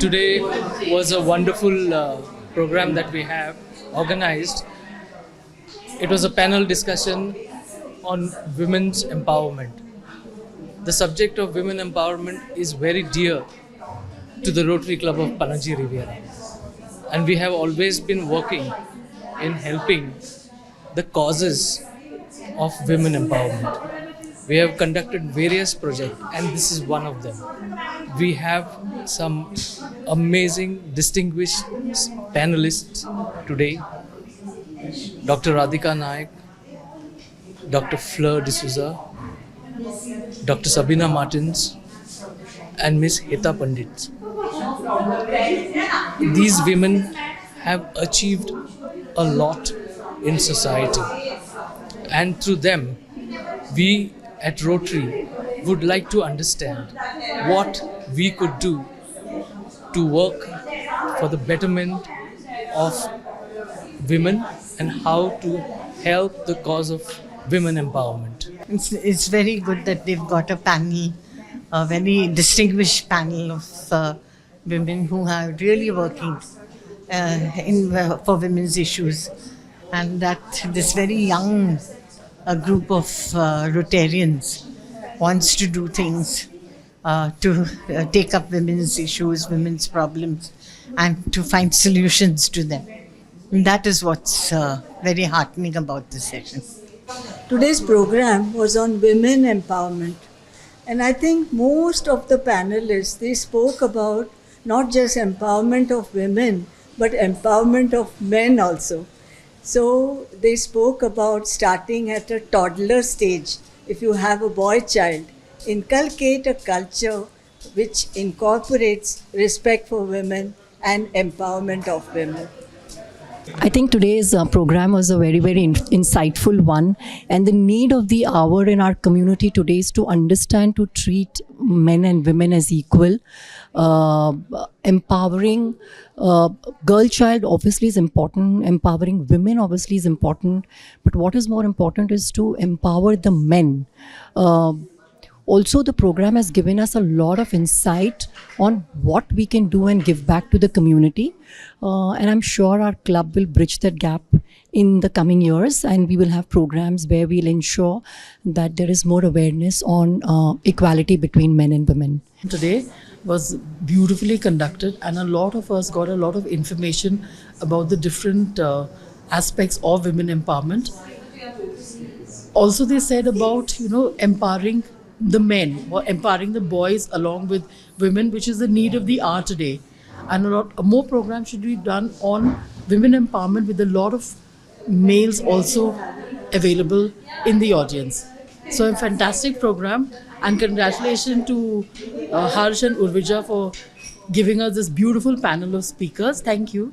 Today was a wonderful program that we have organized. It was a panel discussion on women's empowerment. The subject of women empowerment is very dear to the Rotary Club of Panaji Riviera. And we have always been working in helping the causes of women empowerment. We have conducted various projects and this is one of them. We have some amazing, distinguished panelists today. Dr. Radhika Naik, Dr. Fleur D'Souza, Dr. Sabina Martins, and Ms. Heta Pandit. These women have achieved a lot in society, and through them, we at Rotary would like to understand what we could do to work for the betterment of women and how to help the cause of women empowerment. It's very good that they've got a panel, a very distinguished panel of women who are really working for women's issues, and that this very young group of Rotarians wants to do things to take up women's issues, women's problems, and to find solutions to them. And that is what's very heartening about this session. Today's program was on women empowerment, and I think most of the panelists, they spoke about not just empowerment of women but empowerment of men also. So they spoke about starting at a toddler stage. If you have a boy child, inculcate a culture which incorporates respect for women and empowerment of women. I think today's program was a very, very insightful one, and the need of the hour in our community today is to understand, to treat men and women as equal. Empowering girl child obviously is important, empowering women obviously is important, but what is more important is to empower the men. Also, the program has given us a lot of insight on what we can do and give back to the community. And I'm sure our club will bridge that gap in the coming years, and we will have programs where we'll ensure that there is more awareness on equality between men and women. Today was beautifully conducted, and a lot of us got a lot of information about the different aspects of women empowerment. Also, they said about, empowering the men or empowering the boys along with women, which is the need of the hour today. And a lot more programs should be done on women empowerment, with a lot of males also available in the audience. So a fantastic program, and congratulations to Harsh and Urvija for giving us this beautiful panel of speakers. Thank you.